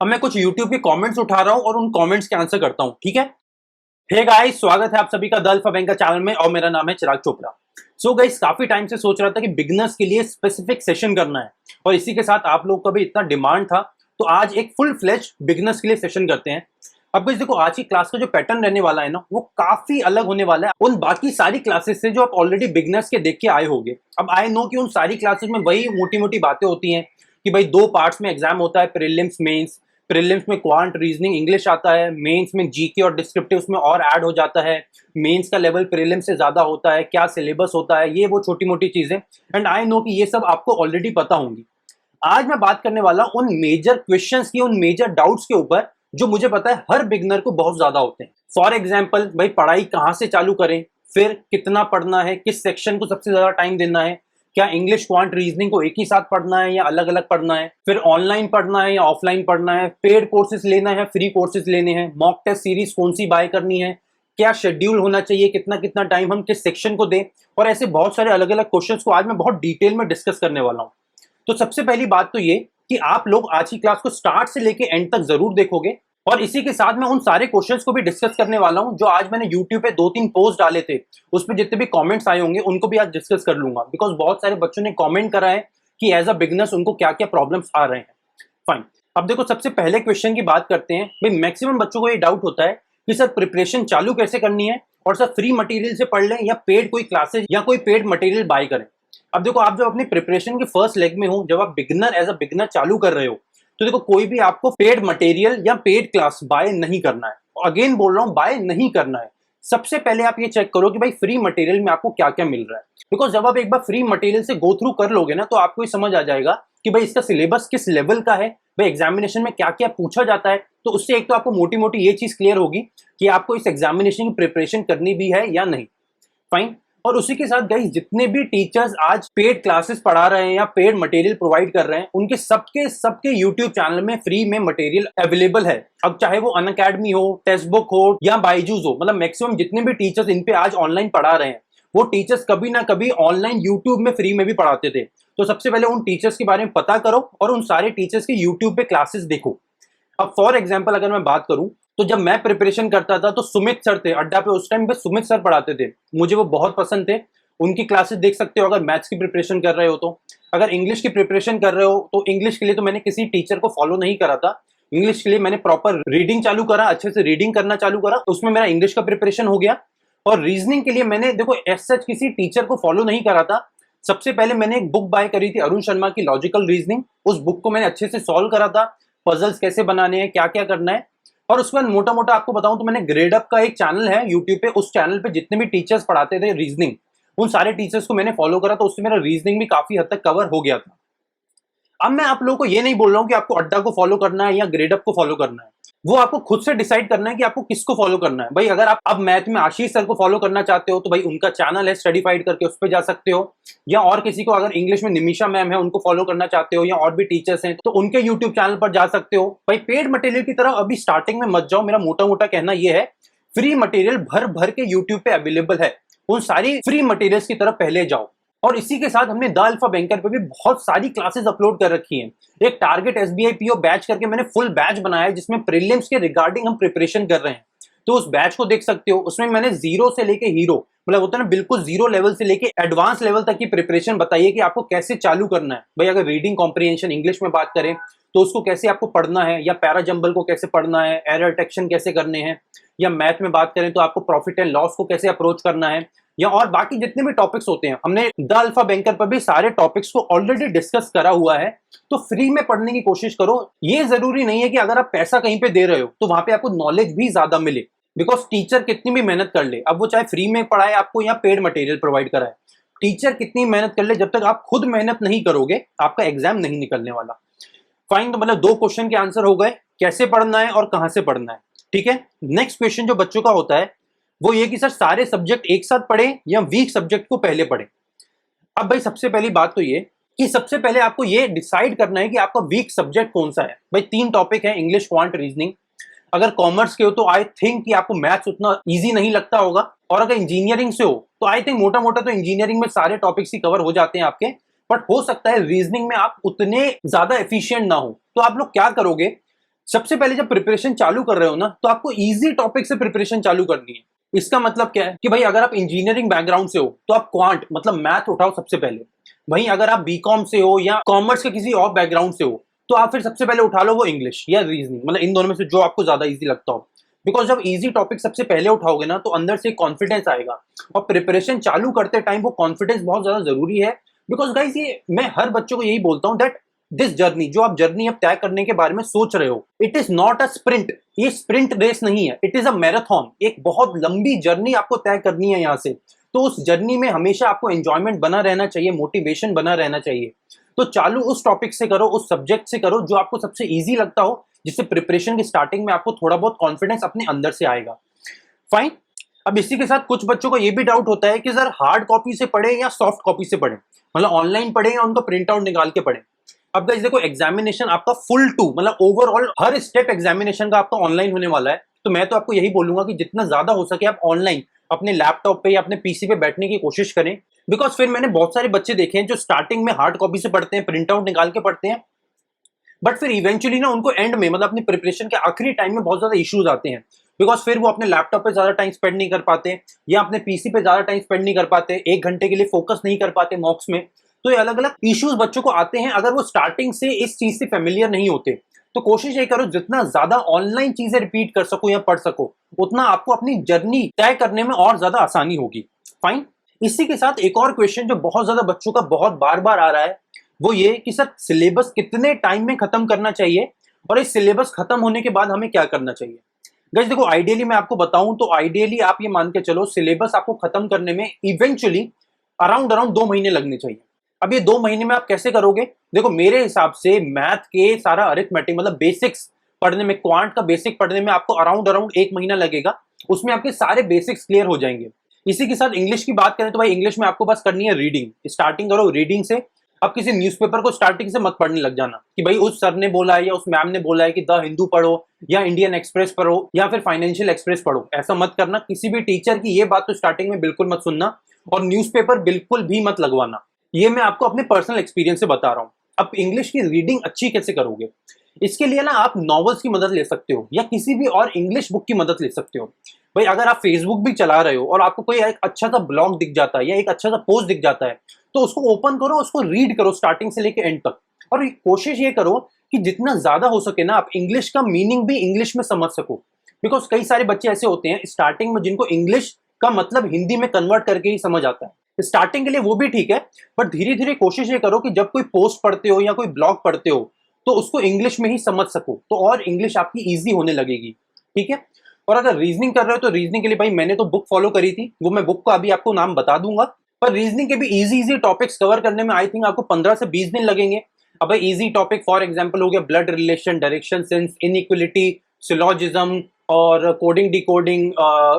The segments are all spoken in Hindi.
अब मैं कुछ YouTube के कमेंट्स उठा रहा हूं और उन कमेंट्स के आंसर करता हूं, ठीक है। हे गाइस, स्वागत है आप सभी का द अल्फा बैंक चैनल में और मेरा नाम है चिराग चोपड़ा। सो गाइस, काफी टाइम से सोच रहा था कि बिगिनर्स के लिए स्पेसिफिक सेशन करना है और इसी के साथ आप लोग का भी इतना डिमांड था, तो आज एक फुल फ्लेज बिगिनर्स के लिए सेशन करते हैं। अब गाइस देखो, आज की क्लास का जो पैटर्न रहने वाला है ना, वो काफी अलग होने वाला है उन बाकी सारी क्लासेस से जो आप ऑलरेडी बिगिनर्स के देख के आए होंगे। अब आई नो कि उन सारी क्लासेस में वही मोटी मोटी बातें होती हैं कि भाई दो पार्ट्स में एग्जाम होता है, प्रीलिम्स मेंस। प्रीलिम्स में क्वांट रीजनिंग इंग्लिश आता है, मेंस में जीके और डिस्क्रिप्टिव में और ऐड हो जाता है। मेंस का लेवल प्रीलिम्स से ज्यादा होता है, क्या सिलेबस होता है, ये वो छोटी मोटी चीजें। एंड आई नो कि ये सब आपको ऑलरेडी पता होंगी। आज मैं बात करने वाला उन मेजर क्वेश्चंस की, उन मेजर डाउट्स के ऊपर जो मुझे पता है हर बिगनर को बहुत ज्यादा होते हैं। फॉर एग्जाम्पल, भाई पढ़ाई कहाँ से चालू करें, फिर कितना पढ़ना है, किस सेक्शन को सबसे ज्यादा टाइम देना है, क्या इंग्लिश क्वांट रीजनिंग को एक ही साथ पढ़ना है या अलग अलग पढ़ना है, फिर ऑनलाइन पढ़ना है या ऑफलाइन पढ़ना है, पेड कोर्सेज लेना है, फ्री कोर्सेज लेने हैं, मॉक टेस्ट सीरीज कौन सी बाय करनी है, क्या शेड्यूल होना चाहिए, कितना कितना टाइम हम किस सेक्शन को दें, और ऐसे बहुत सारे अलग अलग क्वेश्चंस को आज मैं बहुत डिटेल में डिस्कस करने वाला हूं। तो सबसे पहली बात तो ये कि आप लोग आज की क्लास को स्टार्ट से लेके एंड तक जरूर देखोगे और इसी के साथ मैं उन सारे क्वेश्चंस को भी डिस्कस करने वाला हूं जो आज मैंने YouTube पे 2-3 पोस्ट डाले थे, उस पर जितने भी कमेंट्स आए होंगे उनको भी आज डिस्कस कर लूंगा। बिकॉज बहुत सारे बच्चों ने कमेंट करा है कि एज अ बिगनर्स उनको क्या क्या प्रॉब्लम्स आ रहे हैं। फाइन, अब देखो सबसे पहले क्वेश्चन की बात करते हैं। भाई मैक्सिमम बच्चों को ये डाउट होता है कि सर प्रिपरेशन चालू कैसे करनी है और सर फ्री मटेरियल से पढ़ लें या पेड कोई क्लासेज या कोई पेड मटेरियल बाय करें। अब देखो, आप जब अपनी प्रिपरेशन के फर्स्ट लेग में हो, जब आप बिगनर एज अ बिगनर चालू कर रहे हो, तो देखो कोई भी आपको पेड मटेरियल या पेड क्लास बाय नहीं करना है। अगेन बोल रहा हूं, बाय नहीं करना है। सबसे पहले आप ये चेक करो कि भाई फ्री मटेरियल में आपको क्या क्या मिल रहा है। बिकॉज जब आप एक बार फ्री मटेरियल से गो थ्रू कर लोगे ना, तो आपको ये समझ आ जाएगा कि भाई इसका सिलेबस किस लेवल का है, भाई एग्जामिनेशन में क्या क्या पूछा जाता है। तो उससे एक तो आपको मोटी मोटी ये चीज क्लियर होगी कि आपको इस एग्जामिनेशन की प्रिपरेशन करनी भी है या नहीं। फाइन। और उसी के साथ गाइस, जितने भी टीचर्स आज पेड क्लासेस पढ़ा रहे हैं या पेड मटेरियल प्रोवाइड कर रहे हैं, उनके सबके सबके यूट्यूब चैनल में फ्री में मटेरियल अवेलेबल है। अब चाहे वो अनअकैडमी हो, टेक्स्ट बुक हो या बायजूस हो, मतलब मैक्सिमम जितने भी टीचर्स इन पे आज ऑनलाइन पढ़ा रहे हैं, वो टीचर्स कभी ना कभी ऑनलाइन यूट्यूब में फ्री में भी पढ़ाते थे। तो सबसे पहले उन टीचर्स के बारे में पता करो और उन सारे टीचर्स के यूट्यूब पे क्लासेस देखो। अब फॉर एग्जाम्पल अगर मैं बात करूं, तो जब मैं प्रिपरेशन करता था तो सुमित सर थे अड्डा पे, उस टाइम पे सुमित सर पढ़ाते थे, मुझे वो बहुत पसंद थे। उनकी क्लासेस देख सकते हो अगर मैथ्स की प्रिपरेशन कर रहे हो तो। अगर इंग्लिश की प्रिपरेशन कर रहे हो तो इंग्लिश के लिए तो मैंने किसी टीचर को फॉलो नहीं करा था। इंग्लिश के लिए मैंने प्रॉपर रीडिंग चालू करा, अच्छे से रीडिंग करना चालू करा, उसमें मेरा इंग्लिश का प्रिपरेशन हो गया। और रीजनिंग के लिए मैंने देखो एज सच किसी टीचर को फॉलो नहीं करा था। सबसे पहले मैंने एक बुक बाय करी थी अरुण शर्मा की, लॉजिकल रीजनिंग। उस बुक को मैंने अच्छे से सॉल्व करा था, पजल्स कैसे बनाने हैं, क्या क्या करना है। और उसके बाद मोटा मोटा आपको बताऊं तो मैंने ग्रेड अप का एक चैनल है यूट्यूब पे, उस चैनल पे जितने भी टीचर्स पढ़ाते थे रीजनिंग, उन सारे टीचर्स को मैंने फॉलो करा, तो उससे मेरा रीजनिंग भी काफी हद तक कवर हो गया था। अब मैं आप लोगों को ये नहीं बोल रहा हूं कि आपको अड्डा को फॉलो करना है या ग्रेड अप को फॉलो करना है, वो आपको खुद से डिसाइड करना है कि आपको किसको फॉलो करना है। भाई अगर आप अब मैथ में आशीष सर को फॉलो करना चाहते हो तो भाई उनका चैनल है स्टडीफाइड करके, उस पर जा सकते हो। या और किसी को, अगर इंग्लिश में निमिषा मैम है उनको फॉलो करना चाहते हो या और भी टीचर्स हैं तो उनके यूट्यूब चैनल पर जा सकते हो। भाई पेड मटेरियल की तरफ अभी स्टार्टिंग में मत जाओ, मेरा मोटा मोटा कहना यह है। फ्री मटेरियल भर भर के यूट्यूब पे अवेलेबल है, उन सारी फ्री मटेरियल्स की तरफ पहले जाओ। और इसी के साथ हमने द अल्फा बैंकर पे भी बहुत सारी क्लासेस अपलोड कर रखी हैं। एक टारगेट एसबीआई पीओ बैच करके मैंने फुल बैच बनाया है जिसमें प्रीलिम्स के रिगार्डिंग हम प्रिपरेशन कर रहे हैं, तो उस बैच को देख सकते हो। उसमें मैंने जीरो से लेके हीरो, मतलब होता है ना बिल्कुल जीरो लेवल से लेके एडवांस लेवल तक की प्रिपरेशन बताइए कि आपको कैसे चालू करना है। भाई अगर रीडिंग कॉम्प्रिहेंशन इंग्लिश में बात करें तो उसको कैसे आपको पढ़ना है, या पैराजंबल को कैसे पढ़ना है, एरर डिटेक्शन कैसे करने हैं, या मैथ में बात करें तो आपको प्रॉफिट एंड लॉस को कैसे अप्रोच करना है, या और बाकी जितने भी टॉपिक्स होते हैं, हमने द अल्फा बैंकर पर भी सारे टॉपिक्स को ऑलरेडी डिस्कस करा हुआ है। तो फ्री में पढ़ने की कोशिश करो। ये जरूरी नहीं है कि अगर आप पैसा कहीं पे दे रहे हो तो वहां पे आपको नॉलेज भी ज्यादा मिले। बिकॉज टीचर कितनी भी मेहनत कर ले, अब वो चाहे फ्री में पढ़ाए आपको या पेड मटेरियल प्रोवाइड कराए, टीचर कितनी मेहनत कर ले, जब तक आप खुद मेहनत नहीं करोगे आपका एग्जाम नहीं निकलने वाला। फाइन, तो मतलब दो क्वेश्चन के आंसर हो गए, कैसे पढ़ना है और कहां से पढ़ना है। ठीक है, नेक्स्ट क्वेश्चन जो बच्चों का होता है वो ये कि सर सारे सब्जेक्ट एक साथ पढ़ें या वीक सब्जेक्ट को पहले पढ़ें। अब भाई सबसे पहली बात तो ये कि सबसे पहले आपको ये डिसाइड करना है कि आपका वीक सब्जेक्ट कौन सा है। भाई 3 टॉपिक है, इंग्लिश क्वांट रीजनिंग। अगर कॉमर्स के हो तो आई थिंक कि आपको मैथ्स उतना इजी नहीं लगता होगा, और अगर इंजीनियरिंग से हो तो आई थिंक मोटा मोटा तो इंजीनियरिंग में सारे टॉपिक्स ही कवर हो जाते हैं आपके। बट हो सकता है रीजनिंग में आप उतने ज्यादा एफिशिएंट ना हो, तो आप लोग क्या करोगे सबसे पहले जब प्रिपरेशन चालू कर रहे हो ना, तो आपको इजी टॉपिक से प्रिपरेशन चालू करनी है। इसका मतलब क्या है कि भाई अगर आप इंजीनियरिंग बैकग्राउंड से हो तो आप क्वांट मतलब मैथ उठाओ सबसे पहले। वहीं अगर आप बीकॉम से हो या कॉमर्स के किसी और बैकग्राउंड से हो तो आप फिर सबसे पहले उठा लो वो इंग्लिश या रीजनिंग, मतलब इन दोनों में से जो आपको ज्यादा इजी लगता हो। बिकॉज जब इजी टॉपिक सबसे पहले उठाओगे ना तो अंदर से कॉन्फिडेंस आएगा, और प्रिपरेशन चालू करते टाइम वो कॉन्फिडेंस बहुत ज्यादा जरूरी है। बिकॉज गाइस ये मैं हर बच्चों को यही बोलता हूँ दैट दिस जर्नी, जो आप जर्नी अब तय करने के बारे में सोच रहे हो, it is not a sprint. ये स्प्रिंट रेस नहीं है, इट इज अ मैराथन। एक बहुत लंबी जर्नी आपको तय करनी है यहाँ से। तो उस जर्नी में हमेशा आपको एंजॉयमेंट बना रहना चाहिए, मोटिवेशन बना रहना चाहिए। तो चालू उस टॉपिक से करो, उस सब्जेक्ट से करो जो आपको सबसे ईजी लगता हो, जिससे प्रिपरेशन की स्टार्टिंग में आपको थोड़ा बहुत कॉन्फिडेंस अपने अंदर से आएगा। फाइन। अब इसी के साथ कुछ बच्चों को ये भी डाउट होता है कि सर हार्ड कॉपी से पढ़े या सॉफ्ट कॉपी से पढ़े, मतलब ऑनलाइन पढ़े या उनको प्रिंट आउट निकाल के पढ़े। अब गाइस देखो, एग्जामिनेशन आपका फुल टू मतलब ओवरऑल हर स्टेप एग्जामिनेशन का आपका ऑनलाइन होने वाला है। तो मैं तो आपको यही बोलूंगा कि जितना ज्यादा हो सके आप ऑनलाइन अपने लैपटॉप पे या अपने पीसी पे बैठने की कोशिश करें। बिकॉज फिर मैंने बहुत सारे बच्चे देखे हैं जो स्टार्टिंग में हार्ड कॉपी से पढ़ते हैं, प्रिंट आउट निकाल के पढ़ते हैं, बट फिर इवेंचुअली ना उनको एंड में मतलब अपनी प्रिपरेशन के आखिरी टाइम में बहुत ज्यादा इश्यूज आते हैं। बिकॉज फिर वो अपने लैपटॉप पे ज्यादा टाइम स्पेंड नहीं कर पाते या अपने पीसी पे ज्यादा टाइम स्पेंड नहीं कर पाते, 1 घंटे के लिए फोकस नहीं कर पाते मॉक्स में। तो ये अलग अलग इश्यूज बच्चों को आते हैं अगर वो स्टार्टिंग से इस चीज से फेमिलियर नहीं होते। तो कोशिश ये करो जितना ज्यादा ऑनलाइन चीजें रिपीट कर सको या पढ़ सको, उतना आपको अपनी जर्नी तय करने में और ज्यादा आसानी होगी। फाइन। इसी के साथ एक और क्वेश्चन जो बहुत ज्यादा बच्चों का बहुत बार बार आ रहा है वो ये कि सर सिलेबस कितने टाइम में खत्म करना चाहिए, और इस सिलेबस खत्म होने के बाद हमें क्या करना चाहिए। गाइस देखो, आइडियली मैं आपको बताऊं तो आइडियली आप ये मान के चलो सिलेबस आपको खत्म करने में इवेंचुअली अराउंड अराउंड 2 महीने लगने चाहिए। अब ये 2 महीने में आप कैसे करोगे? देखो मेरे हिसाब से मैथ के सारा अरिथमेटिक मतलब बेसिक्स पढ़ने में, क्वांट का बेसिक पढ़ने में आपको अराउंड अराउंड 1 महीना लगेगा। उसमें आपके सारे बेसिक्स क्लियर हो जाएंगे। इसी के साथ इंग्लिश की बात करें तो भाई इंग्लिश में आपको बस करनी है रीडिंग, स्टार्टिंग करो रीडिंग से। अब किसी न्यूज़पेपर को स्टार्टिंग से मत पढ़ने लग जाना कि भाई उस सर ने बोला है या उस मैम ने बोला है कि द हिंदू पढ़ो या इंडियन एक्सप्रेस पढ़ो या फिर फाइनेंशियल एक्सप्रेस पढ़ो। ऐसा मत करना, किसी भी टीचर की ये बात तो स्टार्टिंग में बिल्कुल मत सुनना, और न्यूज़पेपर बिल्कुल भी मत लगवाना। ये मैं आपको अपने पर्सनल एक्सपीरियंस से बता रहा हूँ। अब इंग्लिश की रीडिंग अच्छी कैसे करोगे, इसके लिए ना आप नॉवेल्स की मदद ले सकते हो या किसी भी और इंग्लिश बुक की मदद ले सकते हो। भाई अगर आप फेसबुक भी चला रहे हो और आपको कोई एक अच्छा सा ब्लॉग दिख जाता है या एक अच्छा सा पोस्ट दिख जाता है, तो उसको ओपन करो, उसको रीड करो स्टार्टिंग से लेके एंड तक। और कोशिश ये करो कि जितना ज्यादा हो सके ना आप इंग्लिश का मीनिंग भी इंग्लिश में समझ सको। बिकॉज कई सारे बच्चे ऐसे होते हैं स्टार्टिंग में जिनको इंग्लिश का मतलब हिंदी में कन्वर्ट करके ही समझ आता है। स्टार्टिंग के लिए वो भी ठीक है, बट धीरे धीरे कोशिश ये करो कि जब कोई पोस्ट पढ़ते हो या कोई ब्लॉग पढ़ते हो तो उसको इंग्लिश में ही समझ सको, तो और इंग्लिश आपकी ईजी होने लगेगी। ठीक है। और अगर रीजनिंग कर रहे हो तो रीजनिंग के लिए भाई मैंने तो बुक फॉलो करी थी, वो मैं बुक का अभी आपको नाम बता दूंगा। पर रीजनिंग के भी इजी इजी टॉपिक्स कवर करने में आई थिंक आपको 15 से 20 दिन लगेंगे। अब भाई इजी टॉपिक फॉर एग्जांपल हो गया blood relation, direction sense, inequality, syllogism और coding decoding,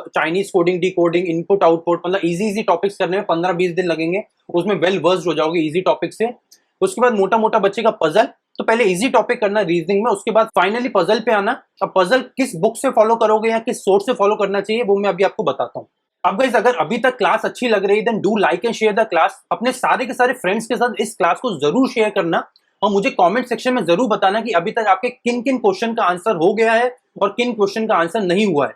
Chinese coding decoding, input output, मतलब इजी इजी टॉपिक्स करने में 15-20 दिन लगेंगे। उसमें वेल वर्स्ड हो जाओगे इजी टॉपिक से। उसके बाद मोटा मोटा बच्चे का पजल, तो पहले इजी टॉपिक करना रीजनिंग में, उसके बाद फाइनली पजल पे आना। अब पजल किस बुक से फॉलो करोगे या किस सोर्स से फॉलो करना चाहिए वो मैं अभी आपको बताता हूँ। अब गाइस अगर अभी तक क्लास अच्छी लग रही है then do like and share the class. अपने सारे के सारे फ्रेंड्स के साथ इस क्लास को जरूर शेयर करना, और मुझे कमेंट सेक्शन में जरूर बताना कि अभी तक आपके किन किन क्वेश्चन का आंसर हो गया है और किन क्वेश्चन का आंसर नहीं हुआ है।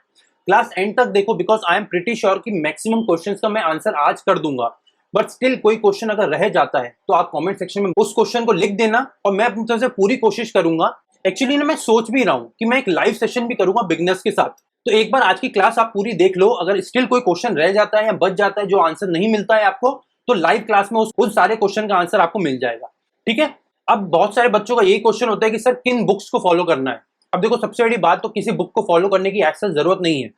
क्लास एंड तक देखो, because I am pretty sure कि मैक्सिमम क्वेश्चंस का मैं आंसर आज कर दूंगा। बट स्टिल कोई क्वेश्चन अगर रह जाता है तो आप कमेंट सेक्शन में उस क्वेश्चन को लिख देना, और मैं अपनी तरफ से पूरी कोशिश करूंगा। एक्चुअली ना मैं सोच भी रहा हूँ कि मैं एक लाइव सेशन भी करूंगा बिगनर्स के साथ। तो एक बार आज की क्लास आप पूरी देख लो, अगर स्टिल कोई क्वेश्चन रह जाता है या बच जाता है जो आंसर नहीं मिलता है आपको, तो लाइव क्लास में उन सारे क्वेश्चन का आंसर आपको मिल जाएगा। ठीक है। अब बहुत सारे बच्चों का यही क्वेश्चन होता है कि सर किन बुक्स को फॉलो करना है। अब देखो सबसे बड़ी बात तो किसी बुक को फॉलो करने की एक्सेस जरूरत नहीं है,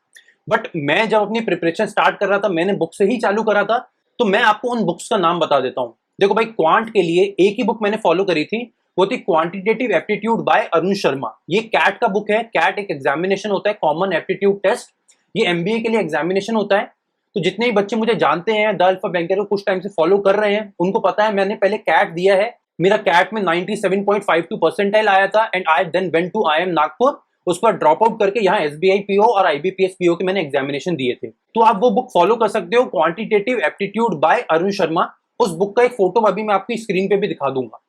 बट मैं जब अपनी प्रिपरेशन स्टार्ट कर रहा था मैंने बुक से ही चालू करा था। तो मैं आपको उन बुक्स का नाम बता देता हूँ। देखो भाई क्वांट के लिए एक ही बुक मैंने फॉलो करी थी, वो थी quantitative aptitude bye Arun Sharma. ये कैट का बुक है। कैट एक एग्जामिनेशन होता है, कॉमन एप्टीट्यूड टेस्ट। ये एमबीए के लिए एग्जामिनेशन होता है। तो जितने भी बच्चे मुझे जानते हैं द अल्फा बैंकर को कुछ टाइम से फॉलो कर रहे हैं उनको पता है मैंने पहले कैट दिया है। मेरा कैट में 97.52 परसेंटाइल आया था and I then went to IIM Nagpur. उस पर ड्रॉप आउट करके यहाँ SBI PO और IBPS PO के मैंने एग्जामिनेशन दिए थे। तो आप वो बुक फॉलो कर सकते हो, quantitative aptitude bye Arun Sharma. उस बुक का एक फोटो अभी मैं आपकी स्क्रीन पे भी दिखा दूंगा।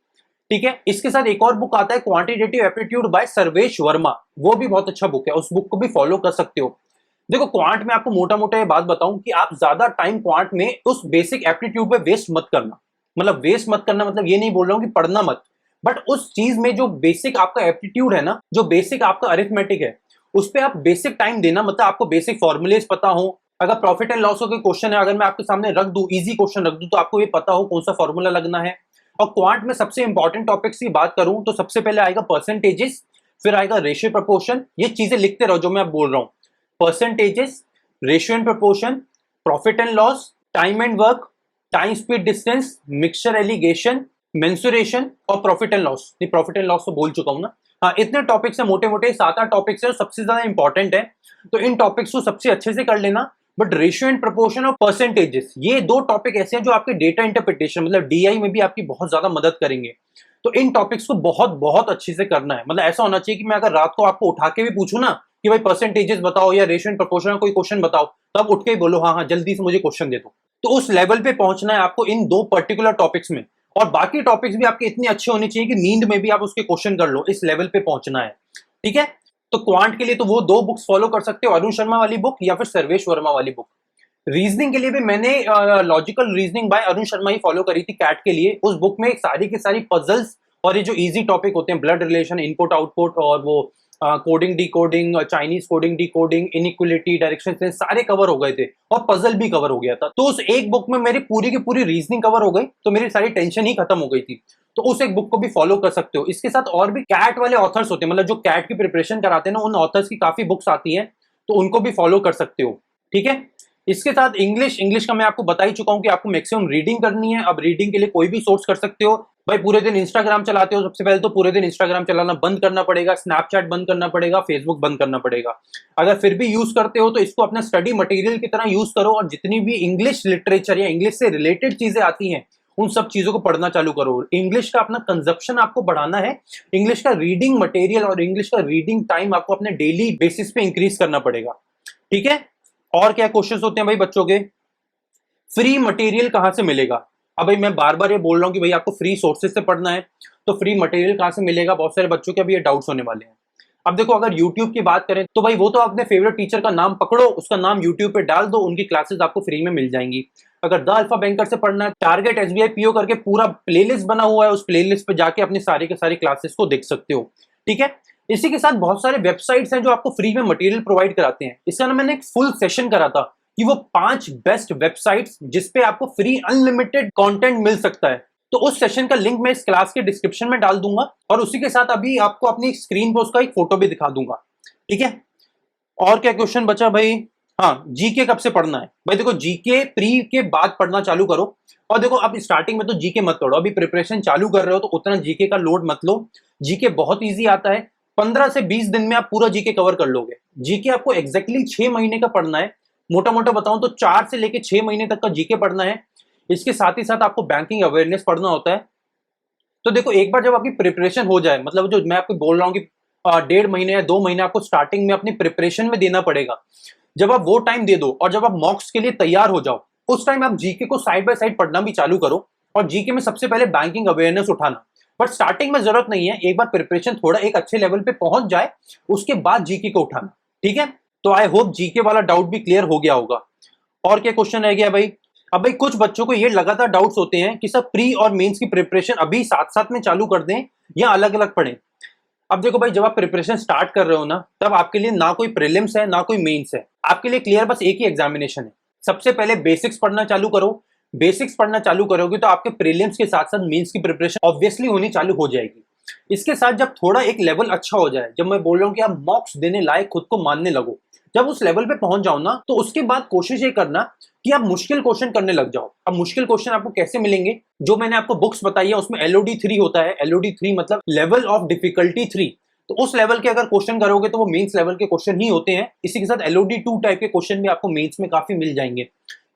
ठीक है। इसके साथ एक और बुक आता है quantitative aptitude bye Sarvesh Verma, वो भी बहुत अच्छा बुक है, उस बुक को भी फॉलो कर सकते हो। देखो क्वांट में आपको मोटा मोटा ये बात बताऊं कि आप ज्यादा टाइम क्वांट में उस बेसिक एप्टीट्यूड पे वेस्ट मत करना। मतलब वेस्ट मत करना मतलब ये नहीं बोल रहा हूं कि पढ़ना मत, बट उस चीज में जो बेसिक आपका एप्टीट्यूड है ना, जो बेसिक आपका अरिथमेटिक है, उस पर आप बेसिक टाइम देना। मतलब आपको बेसिक फॉर्मुलेज पता हो, अगर प्रॉफिट एंड लॉस का क्वेश्चन है, अगर मैं आपके सामने रख दूं, इजी क्वेश्चन रख दूं, तो आपको ये पता हो कौन सा फॉर्मूला लगना है। और क्वांट में सबसे इंपॉर्टेंट टॉपिक्स की बात करूं तो सबसे पहले आएगा परसेंटेजेस, फिर आएगा रेशियो प्रपोर्शन। ये चीजें लिखते रहो जो मैं बोल रहा हूं, percentages, ratio and proportion, profit and loss, time and work, time speed distance, mixture allegation, mensuration और प्रॉफिट एंड लॉस। ये प्रॉफिट एंड लॉस तो बोल चुका हूं ना। हाँ, इतने टॉपिक्स है, मोटे मोटे 7-8 टॉपिक्स है, सबसे ज्यादा इंपॉर्टेंट है, तो इन टॉपिक्स को सबसे अच्छे से कर लेना। बट रेशियो एंड प्रपोर्शन और परसेंटेजेस, ये दो टॉपिक ऐसे हैं जो आपके डेटा इंटरप्रिटेशन मतलब डीआई में भी आपकी बहुत ज्यादा मदद करेंगे। तो इन टॉपिक्स को बहुत बहुत अच्छे से करना है। मतलब ऐसा होना चाहिए कि मैं अगर रात को आपको उठा के भी पूछूं ना कि भाई परसेंटेजेस बताओ या रेशियो एंड प्रपोर्शन का कोई क्वेश्चन बताओ, तो आप उठ के ही बोलो हाँ हाँ जल्दी से मुझे क्वेश्चन दे दो। तो उस लेवल पे पहुंचना है आपको इन दो पर्टिकुलर टॉपिक्स में, और बाकी टॉपिक्स भी आपके इतने अच्छे होने चाहिए कि नींद में भी आप उसके क्वेश्चन कर लो। इस लेवल पे पहुंचना है, ठीक है। तो क्वांट के लिए तो वो दो बुक्स फॉलो कर सकते हो, अरुण शर्मा वाली बुक या फिर सर्वेश वर्मा वाली बुक। रीजनिंग के लिए भी मैंने logical reasoning bye Arun Sharma ही फॉलो करी थी कैट के लिए। उस बुक में सारी की सारी पजल्स और ये जो इजी टॉपिक होते हैं, ब्लड रिलेशन, इनपुट आउटपुट, और वो coding D coding, Chinese coding D coding, inequality, direction से सारे कवर हो गए थे, और पजल भी कवर हो गया था। तो उस एक बुक में मेरी पूरी की पूरी रीजनिंग कवर हो गई, तो मेरी सारी टेंशन ही खत्म हो गई थी। तो उस एक बुक को भी फॉलो कर सकते हो। इसके साथ और भी कैट वाले ऑथर्स होते हैं, मतलब जो कैट की प्रिपरेशन कराते हैं ना, उन ऑथर्स की काफी बुक्स आती हैं, तो उनको भी फॉलो कर सकते हो, ठीक है। इसके साथ इंग्लिश का मैं आपको बता ही चुका हूं कि आपको मैक्सिमम रीडिंग करनी है। अब रीडिंग के लिए कोई भी सोर्स कर सकते हो। भाई पूरे दिन इंस्टाग्राम चलाते हो, सबसे पहले तो पूरे दिन इंस्टाग्राम चलाना बंद करना पड़ेगा, स्नैपचैट बंद करना पड़ेगा, फेसबुक बंद करना पड़ेगा। अगर फिर भी यूज करते हो तो इसको अपना स्टडी मटेरियल की तरह यूज करो, और जितनी भी इंग्लिश लिटरेचर या इंग्लिश से रिलेटेड चीजें आती हैं उन सब चीजों को पढ़ना चालू करो। इंग्लिश का अपना कंजप्शन आपको बढ़ाना है, इंग्लिश का रीडिंग मटेरियल और इंग्लिश का रीडिंग टाइम आपको अपने डेली बेसिस पे इंक्रीज करना पड़ेगा, ठीक है। और क्या क्वेश्चंस होते हैं भाई बच्चों के, फ्री मटेरियल कहां से मिलेगा। अब भाई मैं बार बार ये बोल रहा हूं कि भाई आपको फ्री सोर्सेज से पढ़ना है, तो फ्री मटेरियल कहां से मिलेगा, बहुत सारे बच्चों के अभी ये डाउट्स होने वाले हैं। अब देखो अगर YouTube की बात करें तो भाई वो तो अपने फेवरेट टीचर का नाम पकड़ो, उसका नाम YouTube पे डाल दो, उनकी क्लासेस आपको फ्री में मिल जाएंगी। अगर द अल्फा बैंकर से पढ़ना है, टारगेट SBI PO करके पूरा प्लेलिस्ट बना हुआ है, उस प्लेलिस्ट पे जाके अपनी सारी के सारी क्लासेस को देख सकते हो, ठीक है। इसी के साथ बहुत सारे वेबसाइट्स हैं जो आपको फ्री में मटेरियल प्रोवाइड कराते हैं। इसका ना मैंने एक फुल सेशन करा था कि वो 5 बेस्ट वेबसाइट्स जिसपे आपको फ्री अनलिमिटेड कंटेंट मिल सकता है। तो उस सेशन का लिंक मैं इस क्लास के डिस्क्रिप्शन में डाल दूंगा, और उसी के साथ अभी आपको अपनी स्क्रीन पर उसका एक फोटो भी दिखा दूंगा, ठीक है। और क्या क्वेश्चन बचा भाई, हाँ जीके कब से पढ़ना है। भाई देखो जीके प्री के बाद पढ़ना चालू करो, और देखो अब स्टार्टिंग में तो जीके मत पढ़ो, अभी प्रिपरेशन चालू कर रहे हो तो उतना जीके का लोड मत लो। जीके बहुत ईजी आता है, 15 से 20 दिन में आप पूरा जीके कवर कर लोगे। जीके आपको एग्जैक्टली 6 महीने का पढ़ना है, मोटा मोटा बताऊं तो 4 से लेके 6 महीने तक का जीके पढ़ना है। इसके साथ ही साथ आपको बैंकिंग अवेयरनेस पढ़ना होता है। तो देखो एक बार जब आपकी प्रिपरेशन हो जाए, मतलब जो मैं आपको बोल रहा हूँ कि 1.5 महीने या 2 महीने आपको स्टार्टिंग में अपनी प्रिपरेशन में देना पड़ेगा, जब आप वो टाइम दे दो और जब आप मॉक्स के लिए तैयार हो जाओ, उस टाइम आप जीके को साइड बाय साइड पढ़ना भी चालू करो, और जीके में सबसे पहले बैंकिंग अवेयरनेस उठाना। बट स्टार्टिंग में जरूरत नहीं है, एक बार प्रिपरेशन थोड़ा एक अच्छे लेवल पे पहुंच जाए उसके बाद जीके को उठाना, ठीक है। तो आई होप जीके वाला डाउट भी क्लियर हो गया होगा। और क्या क्वेश्चन रह गया भाई। अब भाई कुछ बच्चों को ये लगातार डाउट्स होते हैं कि सब प्री और मेंस की प्रिपरेशन अभी साथ साथ में चालू कर दें या अलग अलग पढ़ें। अब देखो भाई जब आप प्रिपरेशन स्टार्ट कर रहे हो ना, तब आपके लिए ना कोई प्रीलिम्स है ना कोई मेंस है, आपके लिए क्लियर बस एक ही एग्जामिनेशन है। सबसे पहले बेसिक्स पढ़ना चालू करो। बेसिक्स पढ़ना चालू करोगे तो आपके प्रीलिम्स के साथ साथ मेंस की प्रिपरेशन ऑब्वियसली होनी चालू हो जाएगी। इसके साथ जब थोड़ा एक लेवल अच्छा हो जाए, जब मैं बोल रहा हूँ कि आप मॉक्स देने लायक खुद को मानने लगो, जब उस लेवल पे पहुंच जाओ ना, तो उसके बाद कोशिश ये करना कि आप मुश्किल क्वेश्चन करने लग जाओ। अब मुश्किल क्वेश्चन आपको कैसे मिलेंगे, जो मैंने आपको बुक्स बताई है उसमें LOD 3 होता है। LOD 3 मतलब लेवल ऑफ डिफिकल्टी 3। तो उस लेवल के अगर क्वेश्चन करोगे तो वो मेंस लेवल के क्वेश्चन ही होते हैं। इसी के साथ LOD 2 टाइप के क्वेश्चन भी आपको मेंस में काफी मिल जाएंगे,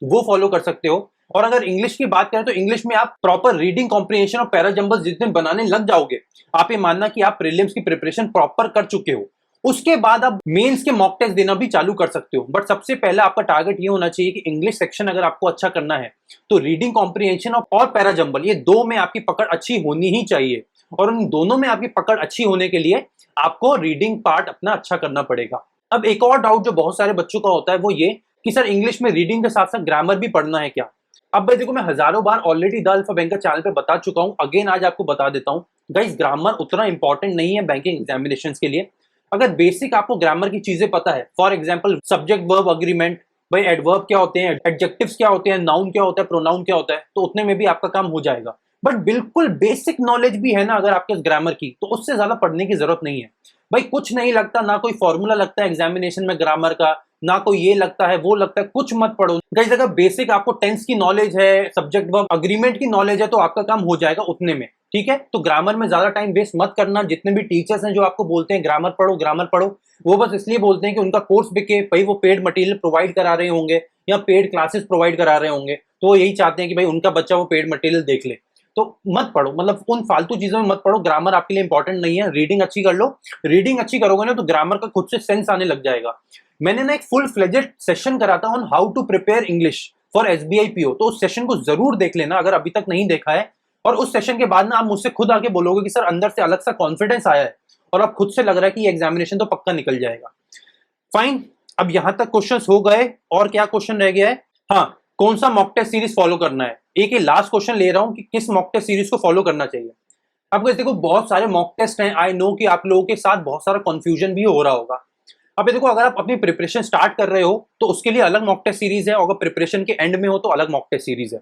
वो फॉलो कर सकते हो। और अगर इंग्लिश की बात करें तो इंग्लिश में आप प्रॉपर रीडिंग कॉम्प्रिहेंशन और पैराजंबल्स जिस दिन बनाने लग जाओगे, आप ये मानना कि आप प्रीलिम्स की प्रिपरेशन प्रॉपर कर चुके हो। उसके बाद आप मेंस के मॉक टेस्ट देना भी चालू कर सकते हो। बट सबसे पहले आपका टारगेट ये होना चाहिए कि इंग्लिश सेक्शन अगर आपको अच्छा करना है तो रीडिंग कॉम्प्रिहेंशन और पैराजंबल, ये दो में आपकी पकड़ अच्छी होनी ही चाहिए। और उन दोनों में आपकी पकड़ अच्छी होने के लिए आपको रीडिंग पार्ट अपना अच्छा करना पड़ेगा। अब एक और डाउट जो बहुत सारे बच्चों का होता है वो ये कि सर इंग्लिश में रीडिंग के साथ साथ ग्रामर भी पढ़ना है क्या? अब भाई देखो, मैं हजारों बार already the alpha banker channel पे बता चुका हूं, अगेन आज आपको बता देता हूं। गाइस, ग्रामर उतना इंपॉर्टेंट नहीं है बैंकिंग एग्जामिनेशंस के लिए। अगर बेसिक आपको ग्रामर की चीजें पता है, for example subject verb agreement, भाई एडवर्ब क्या होते हैं, एडजेक्टिव्स क्या होते हैं, नाउन क्या होता है, प्रोनाउन क्या होता है, तो उतने में भी आपका काम हो जाएगा। बट बिल्कुल बेसिक नॉलेज भी है ना अगर आपके ग्रामर की, तो उससे ज्यादा पढ़ने की जरूरत नहीं है। भाई कुछ नहीं लगता, ना कोई फॉर्मूला लगता है एग्जामिनेशन में ग्रामर का, ना कोई ये लगता है वो लगता है, कुछ मत पढ़ो गाइस। अगर बेसिक आपको टेंस की नॉलेज है, सब्जेक्ट वर्ब अग्रीमेंट की नॉलेज है, तो आपका काम हो जाएगा उतने में, ठीक है। तो ग्रामर में ज्यादा टाइम वेस्ट मत करना। जितने भी टीचर्स हैं जो आपको बोलते हैं ग्रामर पढ़ो ग्रामर पढ़ो, वो बस इसलिए बोलते हैं कि उनका कोर्स बिके, भाई वो पेड मटेरियल प्रोवाइड करा रहे होंगे या पेड क्लासेस प्रोवाइड करा रहे होंगे, तो वो यही चाहते हैं कि भाई उनका बच्चा वो पेड मटेरियल देख ले। तो मत पढ़ो, मतलब उन फालतू चीजों में मत पढ़ो। ग्रामर आपके लिए इंपॉर्टेंट नहीं है, रीडिंग अच्छी कर लो। रीडिंग अच्छी करोगे ना तो ग्रामर का खुद से सेंस आने लग जाएगा। मैंने ना एक फुल फ्लेजेड सेशन करा था on how to prepare English for SBI PO, तो उस सेशन को जरूर देख लेना अगर अभी तक नहीं देखा है। और उस सेशन के बाद ना आप मुझसे खुद आके बोलोगे कि सर अंदर से अलग सा कॉन्फिडेंस आया है और अब खुद से लग रहा है कि ये एग्जामिनेशन तो पक्का निकल जाएगा। फाइन, अब यहां तक क्वेश्चंस हो गए। और क्या क्वेश्चन रह गया है? हाँ, कौन सा मॉक टेस्ट सीरीज फॉलो करना है। एक ही लास्ट क्वेश्चन ले रहा हूं कि किस मॉक टेस्ट सीरीज को फॉलो करना चाहिए। अब guys देखो, बहुत सारे मॉक टेस्ट हैं, आई नो कि आप लोगों के साथ बहुत सारा कंफ्यूजन भी हो रहा होगा। अब देखो, अगर आप अपनी प्रिपरेशन स्टार्ट कर रहे हो तो उसके लिए अलग मॉक टेस्ट सीरीज है, और अगर प्रिपरेशन के एंड में हो तो अलग मॉक टेस्ट सीरीज है।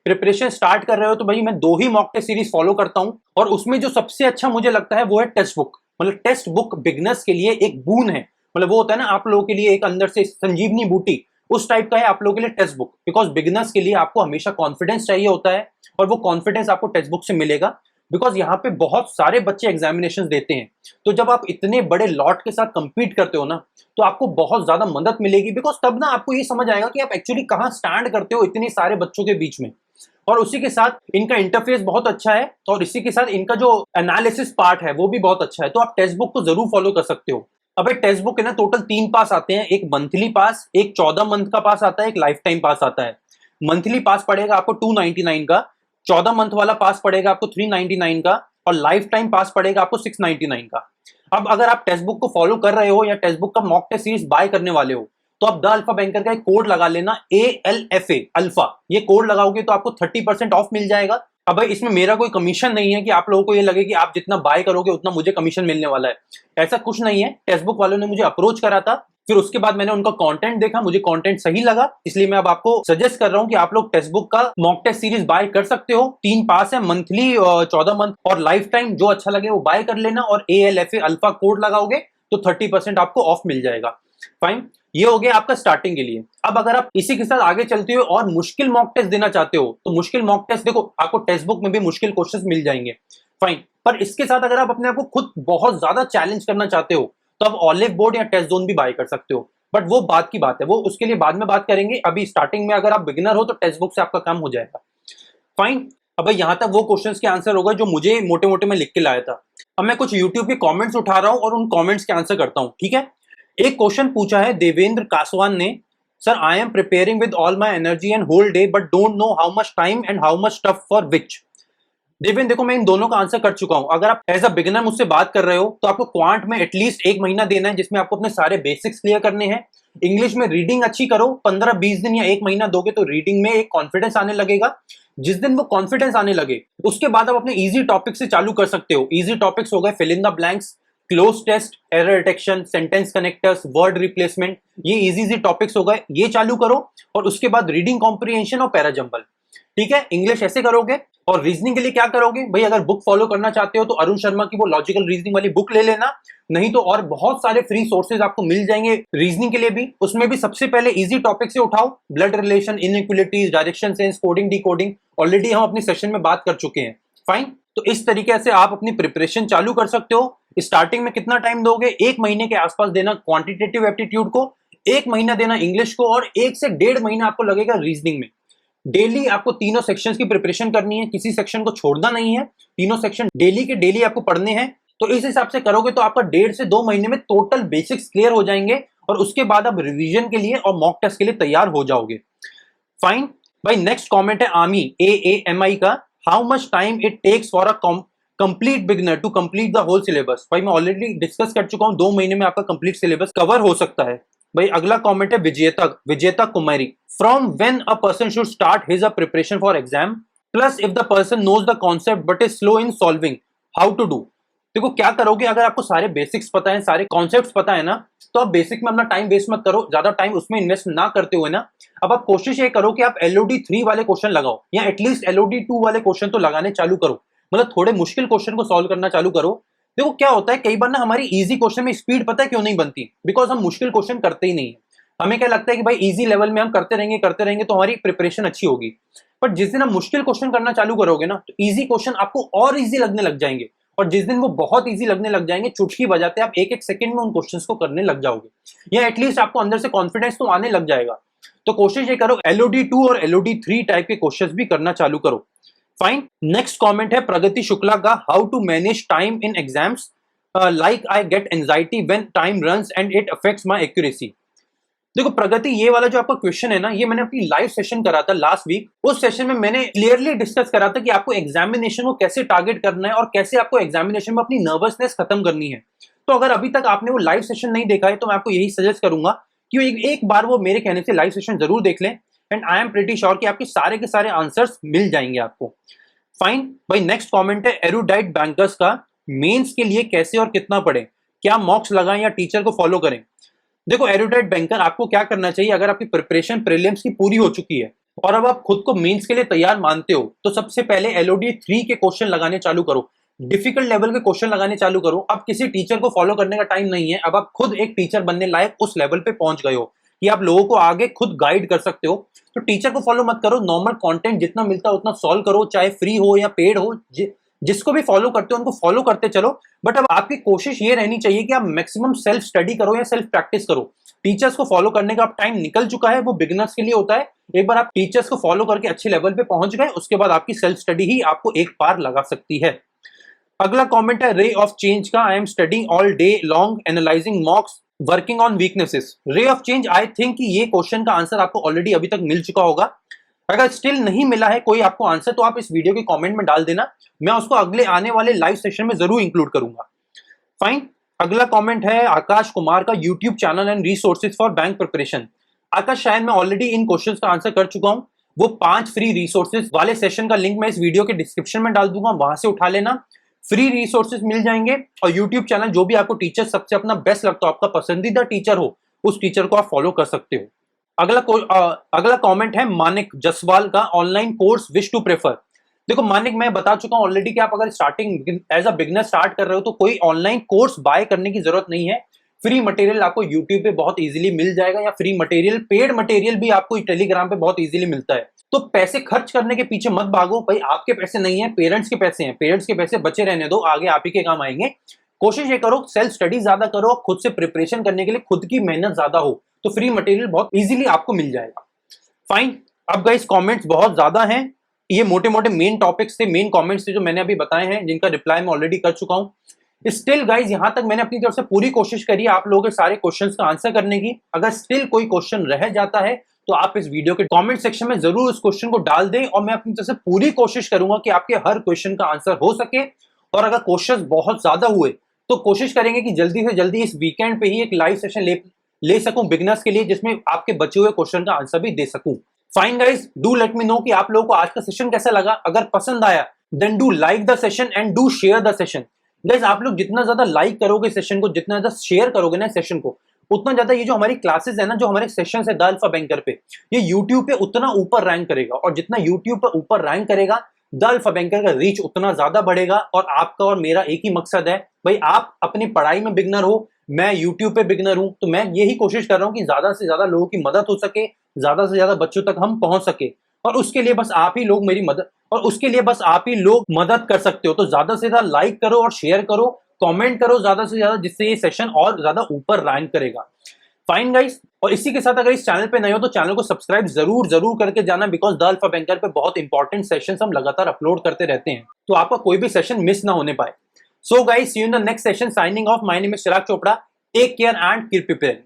प्रिपरेशन स्टार्ट कर रहे हो तो भाई मैं दो ही मॉक टेस्ट सीरीज फॉलो करता हूं, और उसमें जो सबसे अच्छा मुझे लगता है वो है टेक्स्ट बुक। मतलब टेक्स्ट बुक बिगनर्स के लिए एक बून है, मतलब वो होता है ना आप लोगों के लिए एक अंदर से संजीवनी बूटी, उस टाइप का है आप लोगों के लिए टेक्स्ट बुक। बिकॉज बिगनर्स के लिए आपको हमेशा कॉन्फिडेंस चाहिए होता है, और वो कॉन्फिडेंस आपको टेक्स्ट बुक से मिलेगा। बिकॉज यहाँ पे बहुत सारे बच्चे एग्जामिनेशन देते हैं, तो जब आप इतने बड़े लॉट के साथ कंपीट करते हो ना, तो आपको बहुत ज्यादा मदद मिलेगी। बिकॉज तब ना आपको ये समझ आएगा कि आप एक्चुअली कहाँ स्टैंड करते हो इतने सारे बच्चों के बीच में। और उसी के साथ इनका इंटरफेस बहुत अच्छा है, और इसी के साथ इनका जो एनालिसिस पार्ट है वो भी बहुत अच्छा है। तो आप टेक्स्ट बुक को जरूर फॉलो कर सकते हो। अब एक टेक्स्ट बुक है ना, टोटल 3 पास आते हैं, एक मंथली पास, एक 14 मंथ का पास आता है, एक लाइफ टाइम पास आता है। मंथली पास पड़ेगा आपको 299 का, 14 मंथ वाला पास पड़ेगा आपको 399 का, और लाइफ टाइम पास पड़ेगा आपको 699 का। अब अगर आप टेक्स्ट बुक को फॉलो कर रहे हो या टेक्स्ट बुक का मॉक टेस्ट सीरीज बाय करने वाले हो, तो आप द अल्फा बैंकर का एक कोड लगा लेना, ALFA अल्फा। ये कोड लगाओगे तो आपको 30% ऑफ मिल जाएगा। अब भाई इसमें मेरा कोई कमीशन नहीं है कि आप लोगों को ये लगे कि आप जितना बाय करोगे उतना मुझे कमीशन मिलने वाला है, ऐसा कुछ नहीं है। टेक्स्ट बुक वालों ने मुझे अप्रोच करा था, फिर उसके बाद मैंने उनका कंटेंट देखा, मुझे कंटेंट सही लगा, इसलिए मैं अब आपको सजेस्ट कर रहा हूं कि आप लोग टेक्स्ट बुक का मॉक टेस्ट सीरीज बाय कर सकते हो। 3 पास है, मंथली, 14 मंथ और लाइफ टाइम, जो अच्छा लगे वो बाय कर लेना, और ALFA अल्फा कोड लगाओगे तो 30% आपको ऑफ मिल जाएगा। फाइन, ये हो गया आपका स्टार्टिंग के लिए। अब अगर आप इसी के साथ आगे चलते हो और मुश्किल मॉक टेस्ट देना चाहते हो, तो मुश्किल मॉक टेस्ट देखो, आपको टेक्स्ट बुक में भी मुश्किल क्वेश्चंस मिल जाएंगे। फाइन, पर इसके साथ अगर आप अपने आप को खुद बहुत ज्यादा चैलेंज करना चाहते हो, तो आप ऑलिव बोर्ड या टेस्ट जोन भी बाय कर सकते हो। बट वो बात की बात है, वो उसके लिए बाद में बात करेंगे। अभी स्टार्टिंग में अगर आप बिगिनर हो तो टेक्स्ट बुक से आपका काम हो जाएगा। फाइन, अब यहां तक वो क्वेश्चंस के आंसर हो गए जो मुझे मोटे मोटे में लिख के लाया था। अब मैं कुछ यूट्यूब के कमेंट्स उठा रहा हूं और उन कमेंट्स के आंसर करता हूं, ठीक है। एक क्वेश्चन पूछा है देवेंद्र कासवान ने, sir I am preparing with all my energy and whole day but don't know how much time and how much tough for which. Devendra देखो, मैं इन दोनों का आंसर कर चुका हूं। अगर आप एज अ बिगिनर मुझसे बात कर रहे हो तो आपको क्वांट में एटलीस्ट 1 महीना देना है, जिसमें आपको अपने सारे बेसिक्स क्लियर करने हैं। इंग्लिश में रीडिंग अच्छी करो, 15-20 दिन या 1 महीना दोगे तो रीडिंग में एक कॉन्फिडेंस आने लगेगा। जिस दिन वो कॉन्फिडेंस आने लगे उसके बाद आप अपने इजी टॉपिक से चालू कर सकते हो। इजी टॉपिक्स हो गए fill in the blanks, cloze test, error detection, sentence connectors, word replacement, ये इजी टॉपिक्स हो गए, ये चालू करो। और उसके बाद रीडिंग कॉम्प्रिहेंशन और पैराजंबल, ठीक है। इंग्लिश ऐसे करोगे। और रीजनिंग के लिए क्या करोगे भाई, अगर बुक फॉलो करना चाहते हो तो अरुण शर्मा की वो लॉजिकल रीजनिंग वाली बुक ले लेना, नहीं तो और बहुत सारे फ्री सोर्सेज आपको मिल जाएंगे रीजनिंग के लिए भी। उसमें भी सबसे पहले इजी टॉपिक से उठाओ, blood relation, inequalities, direction sense, coding decoding, already हम अपनी सेशन में बात कर चुके हैं। फाइन, तो इस तरीके से आप अपनी प्रिपरेशन चालू कर सकते हो। स्टार्टिंग में कितना टाइम दोगे, 1 महीने के आसपास देना क्वांटिटेटिव एप्टीट्यूड को, 1 महीना देना इंग्लिश को, और 1 से 1.5 महीना आपको लगेगा रीजनिंग में। डेली आपको तीनों सेक्शंस की प्रिपरेशन करनी है, किसी सेक्शन को छोड़ना नहीं है। तीनों सेक्शन डेली के डेली आपको पढ़ने हैं। तो इस हिसाब से करोगे तो आपका 1.5 से 2 महीने में टोटल बेसिक्स क्लियर हो जाएंगे और उसके बाद आप रिवीजन के लिए और मॉक टेस्ट के लिए तैयार हो जाओगे। फाइन भाई, नेक्स्ट कमेंट है आमी AAMI का, how much time it takes for a complete beginner to complete the whole syllabus. भाई मैं ऑलरेडी डिस्कस कर चुका हूं, 2 महीने में आपका कंप्लीट सिलेबस कवर हो सकता है। भाई अगला कमेंट है Vijeta Kumari, from when a person should start his preparation for exam, plus if the person knows the concept but is slow in solving, how to do. देखो क्या करोगे, अगर आपको सारे बेसिक्स पता है, सारे कॉन्सेप्ट्स पता है ना, तो आप बेसिक में अपना टाइम वेस्ट मत करो, ज्यादा टाइम उसमें इन्वेस्ट ना करते हुए ना, अब आप कोशिश ये करो कि आप LOD 3 वाले क्वेश्चन लगाओ या एटलीस्ट LOD 2 वाले क्वेश्चन तो लगाने चालू करो, मतलब थोड़े मुश्किल क्वेश्चन को सॉल्व करना चालू करो। देखो क्या होता है, कई बार ना हमारी इजी क्वेश्चन में स्पीड पता है क्यों नहीं बनती, बिकॉज हम मुश्किल क्वेश्चन करते ही नहीं है। हमें क्या लगता है कि भाई इजी लेवल में हम करते रहेंगे तो हमारी प्रिपरेशन अच्छी होगी, बट जिस दिन हम मुश्किल क्वेश्चन करना चालू करोगे ना, तो इजी क्वेश्चन आपको और इजी लगने लग जाएंगे, और जिस दिन वो बहुत इजी लगने लग जाएंगे, चुटकी बजाते आप एक एक सेकंड में उन क्वेश्चंस को करने लग जाओगे, या एटलीस्ट आपको अंदर से कॉन्फिडेंस तो आने लग जाएगा। तो कोशिश ये करो LOD 2 और LOD 3 टाइप के क्वेश्चंस भी करना चालू करो। फाइन, नेक्स्ट कमेंट है प्रगति शुक्ला का, how to manage time in exams, like I get anxiety when time runs and it affects my accuracy. देखो प्रगति, ये वाला जो आपका क्वेश्चन है ना, ये मैंने अपनी लाइव सेशन करा था लास्ट वीक, उस सेशन में मैंने क्लियरली डिस्कस करा था कि आपको एग्जामिनेशन को कैसे टारगेट करना है और कैसे आपको एग्जामिनेशन में अपनी नर्वसनेस खत्म करनी है। तो अगर अभी तक आपने वो लाइव सेशन नहीं देखा है तो मैं आपको यही सजेस्ट करूंगा कि एक बार वो मेरे कहने से लाइव सेशन जरूर देख लें, and I am pretty sure कि आपके सारे के सारे आंसर्स मिल जाएंगे आपको। फाइन भाई, नेक्स्ट कमेंट है एरुडाइट बैंकर्स का, मेंस के लिए कैसे और कितना पढ़ें, क्या मॉक्स लगाएं या टीचर को फॉलो करें। देखो एरुडाइट बैंकर, आपको क्या करना चाहिए, अगर आपकी प्रिपरेशन प्रीलिम्स की पूरी हो चुकी है और अब आप खुद को मेंस के लिए तैयार मानते हो, तो सबसे पहले LOD 3 के क्वेश्चन लगाने चालू करो, डिफिकल्ट लेवल के क्वेश्चन लगाने चालू करो। अब किसी टीचर को फॉलो करने का टाइम नहीं है, अब आप खुद एक टीचर बनने लायक उस लेवल पे पहुंच गए हो कि आप लोगों को आगे खुद गाइड कर सकते हो। तो टीचर को फॉलो मत करो, नॉर्मल कंटेंट जितना मिलता है उतना सॉल्व करो, चाहे फ्री हो या पेड हो, जिसको भी फॉलो करते हो उनको फॉलो करते चलो। बट अब आपकी कोशिश ये रहनी चाहिए कि आप मैक्सिमम सेल्फ स्टडी करो या सेल्फ प्रैक्टिस करो। टीचर्स को फॉलो करने का अब टाइम निकल चुका है, वो बिगिनर्स के लिए होता है। एक बार आप टीचर्स को फॉलो करके अच्छे लेवल पे पहुंच गए, उसके बाद आपकी सेल्फ स्टडी ही आपको एक पार लगा सकती है। अगला कमेंट है रे ऑफ चेंज का, I am studying all day long analysing मॉक्स working on weaknesses. Ray of change, I think कि ये क्वेश्चन का आंसर आपको ऑलरेडी अभी तक मिल चुका होगा। अगर स्टिल नहीं मिला है कोई आपको आंसर, तो आप इस वीडियो के कमेंट में डाल देना, मैं उसको अगले आने वाले लाइव सेशन में जरूर इंक्लूड करूंगा। फाइन, अगला कमेंट है आकाश कुमार का, YouTube channel and resources for bank preparation. Akash, शायद मैं ऑलरेडी इन क्वेश्चंस का आंसर कर चुका हूं, वो 5 फ्री रिसोर्सेज वाले सेशन का लिंक मैं इस वीडियो के डिस्क्रिप्शन में डाल दूंगा, वहां से उठा लेना, फ्री रिसोर्सेज मिल जाएंगे। और यूट्यूब चैनल, जो भी आपको टीचर सबसे अपना बेस्ट लगता हो, आपका पसंदीदा टीचर हो, उस टीचर को आप फॉलो कर सकते हो। अगला कमेंट है मानिक जसवाल का, online course wish to prefer. देखो मानिक, मैं बता चुका हूं ऑलरेडी कि आप अगर starting as a beginner start कर रहे हो तो कोई ऑनलाइन कोर्स बाय करने की जरूरत नहीं है। फ्री मटेरियल आपको यूट्यूब पे बहुत इजीली मिल जाएगा, या फ्री मटेरियल, पेड मटेरियल भी आपको टेलीग्राम पे बहुत इजीली मिलता है। तो पैसे खर्च करने के पीछे मत भागो भाई, आपके पैसे नहीं है, पेरेंट्स के पैसे हैं, पेरेंट्स के पैसे बचे रहने दो, आगे आप ही के काम आएंगे। कोशिश ये करो सेल्फ स्टडी ज्यादा करो, खुद से प्रिपरेशन करने के लिए खुद की मेहनत ज्यादा हो, तो फ्री मटेरियल बहुत इजीली आपको मिल जाएगा। फाइन, अब गाइस कमेंट्स बहुत ज्यादा हैं, ये मोटे मोटे मेन टॉपिक्स थे, मेन कमेंट्स थे जो मैंने अभी बताए हैं, जिनका रिप्लाई मैं ऑलरेडी कर चुका हूं। स्टिल गाइस, यहां तक मैंने अपनी तरफ से पूरी कोशिश करी है आप लोगों के सारे क्वेश्चंस का आंसर करने की। अगर स्टिल कोई क्वेश्चन रह जाता है तो आप इस वीडियो के कमेंट सेक्शन में जरूर उस क्वेश्चन को डाल दें, और मैं अपनी तरफ से पूरी कोशिश करूंगा कि आपके हर क्वेश्चन का आंसर हो सके। और अगर क्वेश्चन बहुत ज्यादा हुए तो कोशिश करेंगे कि जल्दी से जल्दी इस वीकेंड पे ही एक लाइव सेशन ले सकूं बिगनर्स के लिए, जिसमें आपके बचे हुए क्वेश्चन का आंसर भी दे सकूं। Fine guys, do let me know कि आप लोगों को आज का सेशन कैसा लगा। अगर पसंद आया then do like the session and do share the session. Guys, आप लोग जितना ज्यादा लाइक करोगे सेशन को, जितना ज्यादा शेयर करोगे ना सेशन को, उतना ज्यादा ये जो हमारी क्लासेस है ना, जो हमारे सेशन है द अल्फा बैंकर पे, ये यूट्यूब पे उतना ऊपर रैंक करेगा, और जितना यूट्यूब पर ऊपर रैंक करेगा द अल्फा बैंकर का रीच उतना ज्यादा बढ़ेगा। और आपका और मेरा एक ही मकसद है भाई, आप अपनी पढ़ाई में बिगनर हो, मैं यूट्यूब पे बिगनर हूं, तो मैं यही कोशिश कर रहा हूं कि ज्यादा से ज्यादा लोगों की मदद हो सके, ज्यादा से ज्यादा बच्चों तक हम पहुंच सके, और उसके लिए बस आप ही लोग मदद कर सकते हो। तो ज्यादा से ज्यादा लाइक करो और शेयर करो, कमेंट करो ज्यादा से ज्यादा, जिससे ये सेशन और ज्यादा ऊपर रैंक करेगा। फाइन गाइस, और इसी के साथ अगर इस चैनल पे नए हो तो चैनल को सब्सक्राइब जरूर करके जाना, बिकॉज द अल्फा बैंकर पे बहुत इंपॉर्टेंट सेशंस हम लगातार अपलोड करते रहते हैं, तो आपका कोई भी सेशन मिस ना होने पाए। So guys, see you in the next session. Signing off. My name is Chirag Chopra. Take care and keep preparing.